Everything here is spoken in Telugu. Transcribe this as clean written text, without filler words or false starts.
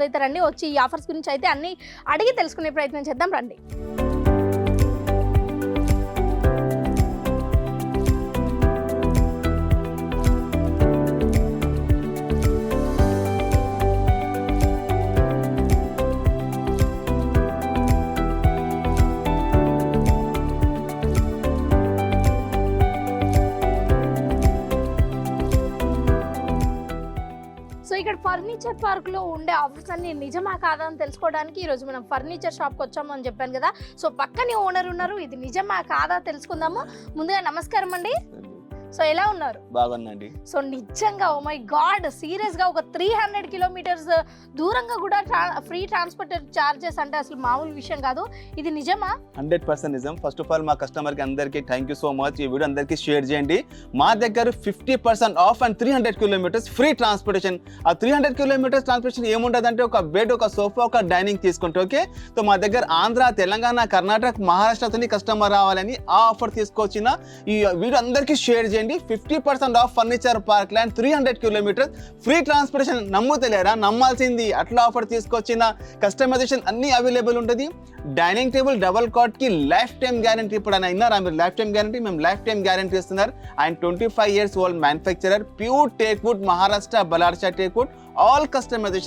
ముందైతే రండి, వచ్చి ఈ ఆఫర్స్ గురించి అయితే అన్ని అడిగి తెలుసుకునే ప్రయత్నం చేద్దాం రండి. సో ఇక్కడ ఫర్నిచర్ పార్క్ లో ఉండే ఆఫర్స్ అన్ని నిజమా కాదా అని తెలుసుకోవడానికి ఈ రోజు మనం ఫర్నిచర్ షాప్ కి వచ్చాము అని చెప్పాను కదా. సో పక్కనే ఓనర్ ఉన్నారు, ఇది నిజమా కాదా తెలుసుకుందాము. ముందుగా నమస్కారం అండి. సో ఎలా ఉన్నారు? బాగుందండి. సో నిజంగా ఓ మై గాడ్, సీరియస్ గా ఒక 300 కిలోమీటర్స్ దూరంగా కూడా ఫ్రీ ట్రాన్స్పోర్ట్ చార్జెస్ అంటే అసలు మామూలు విషయం కాదు. ఇది నిజమా? 100% నిజం. ఫస్ట్ ఆఫ్ ఆల్ మా కస్టమర్ కి అందరికి థ్యాంక్ యూ సో మచ్. ఈ వీడియో అందరికి షేర్ చేయండి. మా దగ్గర 50% of and 300 kilometres free transportation. ఆ 300 కిలోమీటర్స్ ట్రాన్స్పోర్టేషన్ ఏముంటుంది అంటే ఒక బెడ్, ఒక సోఫా, ఒక డైనింగ్ తీసుకుంటే ఓకే. సో మా దగ్గర ఆంధ్ర, తెలంగాణ, కర్ణాటక, మహారాష్ట్రతో కస్టమర్ రావాలని ఆ ఆఫర్ తీసుకొచ్చిన ఈ వీడియో అందరికీ షేర్ చేయండి. 50% off furniture park land 300 kilometres free transportation. నమ్ముతలేరా? నమ్మాల్సింది. అట్లా ఆఫర్ తీసుకొచ్చిన కస్టమైజేషన్ అన్ని అవైలబుల్ ఉంటుంది. డైనింగ్ టేబుల్ డబల్ కాట్ కి లైఫ్ టైమ్ గ్యారంటీ. ఇప్పుడు ఆయన విన్నారా మీరు? Lifetime guarantee. మేము లైఫ్ టైమ్ గ్యారంటీ ఇస్తున్నారు. ఆయన 25 years old manufacturer, pure teak wood, Maharashtra Ballarshah teak wood, all customization